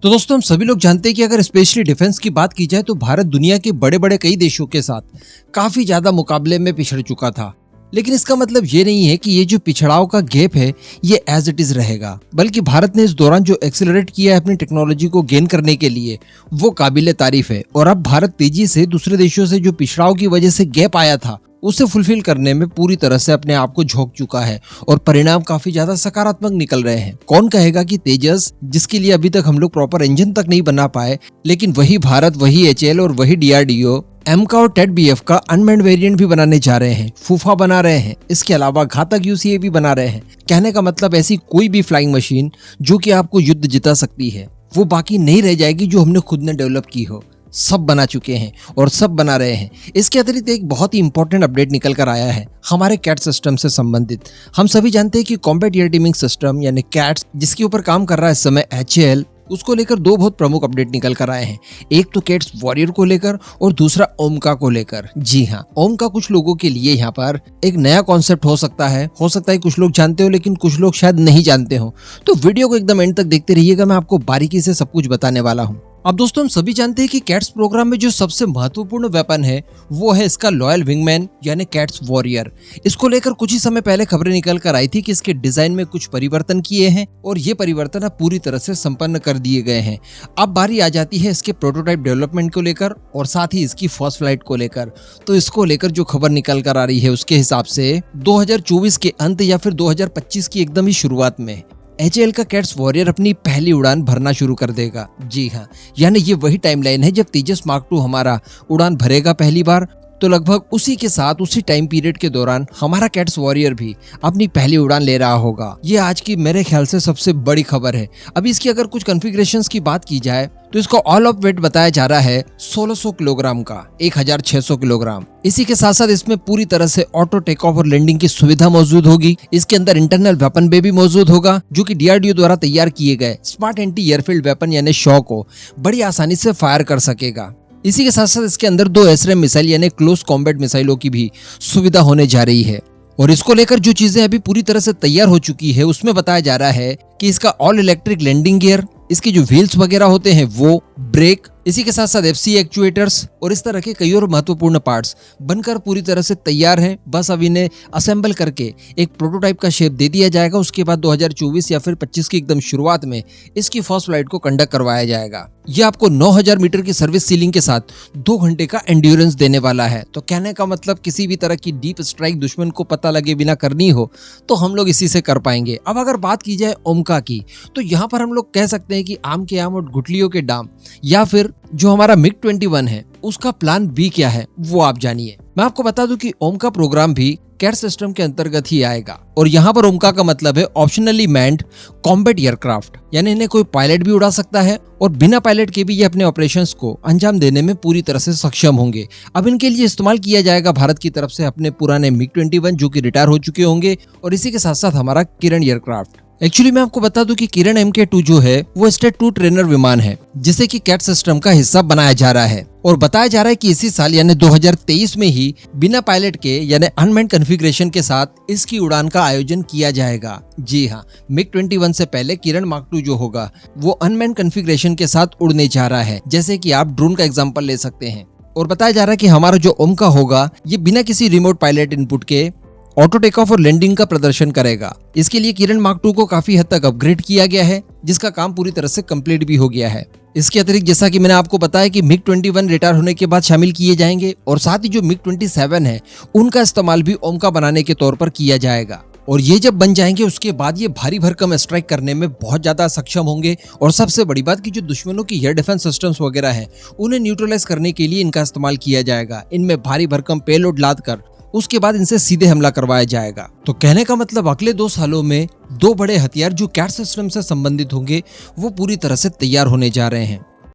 तो दोस्तों हम सभी लोग जानते हैं कि अगर स्पेशली डिफेंस की बात की जाए तो भारत दुनिया के बड़े बड़े कई देशों के साथ काफी ज्यादा मुकाबले में पिछड़ चुका था। लेकिन इसका मतलब ये नहीं है कि ये जो पिछड़ाव का गैप है ये एज इट इज रहेगा, बल्कि भारत ने इस दौरान जो एक्सेलरेट किया है अपनी टेक्नोलॉजी को गेन करने के लिए वो काबिले तारीफ है। और अब भारत तेजी से दूसरे देशों से जो पिछड़ाव की वजह से गैप आया था उसे फुलफिल करने में पूरी तरह से अपने आप को झोंक चुका है और परिणाम काफी ज्यादा सकारात्मक निकल रहे हैं। कौन कहेगा कि तेजस, जिसके लिए अभी तक हम लोग प्रॉपर इंजन तक नहीं बना पाए, लेकिन वही भारत, वही एचएएल और वही डीआरडीओ एमका और टेड बीएफ का अनमैन्ड वेरिएंट भी बनाने जा रहे हैं, फूफा बना रहे हैं, इसके अलावा घातक यूसीए बना रहे हैं। कहने का मतलब ऐसी कोई भी फ्लाइंग मशीन जो कि आपको युद्ध जिता सकती है वो बाकी नहीं रह जाएगी जो हमने खुद ने डेवलप की हो। सब बना चुके हैं और सब बना रहे हैं। इसके अतिरिक्त एक बहुत ही इंपॉर्टेंट अपडेट निकल कर आया है हमारे कैट सिस्टम से संबंधित। हम सभी जानते हैं कि कॉम्बैट एयर टीमिंग सिस्टम यानी कैट्स, जिसके ऊपर काम कर रहा है इस समय एचएएल, उसको लेकर दो बहुत प्रमुख अपडेट निकल कर आए हैं। एक तो कैट्स वॉरियर को लेकर और दूसरा ओमका को लेकर। जी हाँ, ओमका कुछ लोगों के लिए यहाँ पर एक नया कॉन्सेप्ट हो सकता है कुछ लोग जानते हो लेकिन कुछ लोग शायद नहीं जानते हो। तो वीडियो को एकदम एंड तक देखते रहिएगा, मैं आपको बारीकी से सब कुछ बताने वाला हूँ। अब दोस्तों हम सभी जानते हैं कि कैट्स प्रोग्राम में जो सबसे महत्वपूर्ण वेपन है वो है इसका लॉयल विंगमैन यानी कैट्स वॉरियर। इसको लेकर कुछ ही समय पहले खबरें निकल कर आई थी कि इसके डिजाइन में कुछ परिवर्तन किए हैं और ये परिवर्तन अब पूरी तरह से संपन्न कर दिए गए हैं। अब बारी आ जाती है इसके प्रोटोटाइप डेवलपमेंट को लेकर और साथ ही इसकी फर्स्ट फ्लाइट को लेकर। तो इसको लेकर जो खबर निकल कर आ रही है उसके हिसाब से 2024 के अंत या फिर 2025 की एकदम ही शुरुआत में एचएएल का कैट्स वॉरियर अपनी पहली उड़ान भरना शुरू कर देगा। जी हाँ, यानी ये वही टाइमलाइन है जब तेजस मार्क 2 हमारा उड़ान भरेगा पहली बार। तो लगभग उसी के साथ उसी टाइम पीरियड के दौरान हमारा कैट्स वॉरियर भी अपनी पहली उड़ान ले रहा होगा। ये आज की मेरे ख्याल से सबसे बड़ी खबर है। अभी इसकी अगर कुछ कॉन्फ़िगरेशंस की बात की जाए तो इसको ऑल ऑफ वेट बताया जा रहा है 1600 किलोग्राम का, 1600 किलोग्राम। इसी के साथ साथ इसमें पूरी तरह से ऑटो टेक ऑफ और लैंडिंग की सुविधा मौजूद होगी। इसके अंदर इंटरनल वेपन बे भी मौजूद होगा जो कि डीआरडीओ द्वारा तैयार किए गए स्मार्ट एंटी एयरफील्ड वेपन यानी शॉ को बड़ी आसानी से फायर कर सकेगा। इसी के साथ साथ इसके अंदर 2 एसरेम मिसाइल यानी क्लोज कॉम्बैट मिसाइलों की भी सुविधा होने जा रही है। और इसको लेकर जो चीजें अभी पूरी तरह से तैयार हो चुकी है उसमें बताया जा रहा है कि इसका ऑल इलेक्ट्रिक लैंडिंग गियर, इसके जो व्हील्स वगैरह होते हैं वो, ब्रेक, इसी के साथ साथ एफसी एक्चुएटर्स और इस तरह के कई और महत्वपूर्ण पार्ट्स बनकर पूरी तरह से तैयार हैं। बस अब इन्हें असेंबल करके एक प्रोटोटाइप का शेप दे दिया जाएगा। उसके बाद 2024 या फिर 25 की एकदम शुरुआत में इसकी फर्स्ट फ्लाइट को कंडक्ट करवाया जाएगा। यह आपको 9000 मीटर की सर्विस सीलिंग के साथ 2 घंटे का एंड्योरेंस देने वाला है। तो कहने का मतलब किसी भी तरह की डीप स्ट्राइक दुश्मन को पता लगे बिना करनी हो तो हम लोग इसी से कर पाएंगे। अब अगर बात की जाए ओमका की तो यहाँ पर हम लोग कह सकते हैं कि आम के आम और गुठलियों के डाम, या फिर जो हमारा मिग 21 है उसका प्लान बी क्या है वो आप जानिए। मैं आपको बता दूं कि ओमका प्रोग्राम भी कैट सिस्टम के अंतर्गत ही आएगा और यहाँ पर ओमका का मतलब है ऑप्शनली मैन्ड कॉम्बैट एयरक्राफ्ट, यानी इन्हें कोई पायलट भी उड़ा सकता है और बिना पायलट के भी ये अपने ऑपरेशंस को अंजाम देने में पूरी तरह से सक्षम होंगे। अब इनके लिए इस्तेमाल किया जाएगा भारत की तरफ से अपने पुराने मिग 21 जो कि रिटायर हो चुके होंगे और इसी के साथ साथ हमारा किरण एयरक्राफ्ट। एक्चुअली मैं आपको बता दूं कि किरण MK2 जो है वो स्टेट 2 ट्रेनर विमान है जिसे कि कैट सिस्टम का हिस्सा बनाया जा रहा है और बताया जा रहा है कि इसी साल यानी 2023 में ही बिना पायलट के यानी अनमैन्ड कॉन्फ़िगरेशन के साथ इसकी उड़ान का आयोजन किया जाएगा। जी हाँ, मिग 21 से पहले किरण मार्क 2 जो होगा वो अनमैन्ड कॉन्फ़िगरेशन के साथ उड़ने जा रहा है, जैसे कि आप ड्रोन का एग्जाम्पल ले सकते हैं। और बताया जा रहा है कि हमारा जो ओमका होगा ये बिना किसी रिमोट पायलट इनपुट के ऑटो टेक ऑफ और लैंडिंग का प्रदर्शन करेगा। इसके लिए किरण मार्क 2 को काफी हद तक अपग्रेड किया गया है जिसका काम पूरी तरह से कंप्लीट भी हो गया है। इसके अतिरिक्त जैसा कि मैंने आपको बताया कि मिग 21 रिटायर होने के बाद शामिल किए जाएंगे और साथ ही जो मिग 27 है उनका इस्तेमाल भी ओमका बनाने के तौर पर किया जाएगा। और ये जब बन जाएंगे उसके बाद ये भारी भरकम स्ट्राइक करने में बहुत ज्यादा सक्षम होंगे और सबसे बड़ी बात कि जो दुश्मनों की एयर डिफेंस सिस्टम्स वगैरह हैं उन्हें न्यूट्रलाइज करने के लिए इनका इस्तेमाल किया जाएगा। इनमें भारी भरकम पेलोड लाद कर उसके बाद इनसे सीधे हमला करवाया जाएगा। तो कहने का मतलब अगले 2 सालों में 2 बड़े हथियार जो कैट सिस्टम से संबंधित होंगे वो पूरी तरह से तैयार होने जा रहे हैं।